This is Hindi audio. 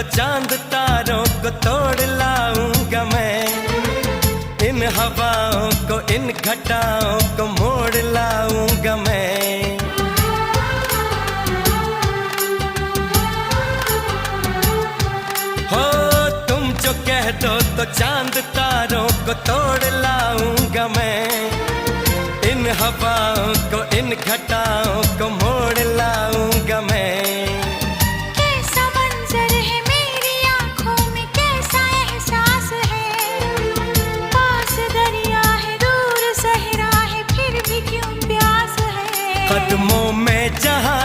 तो चांद तारों को तोड़ लाऊंगा मैं, इन हवाओं को इन घटाओं को मोड़ लाऊंगा मैं। हो तुम जो कह दो तो चांद तारों को तोड़ लाऊंगा मैं, इन हवाओं को इन घटाओं को मोड़ लाऊंगा मैं। कैसा मंजर है मेरी आंखों में, कैसा एहसास है, पास दरिया है दूर सहरा है फिर भी क्यों प्यास है। कदमों में जहां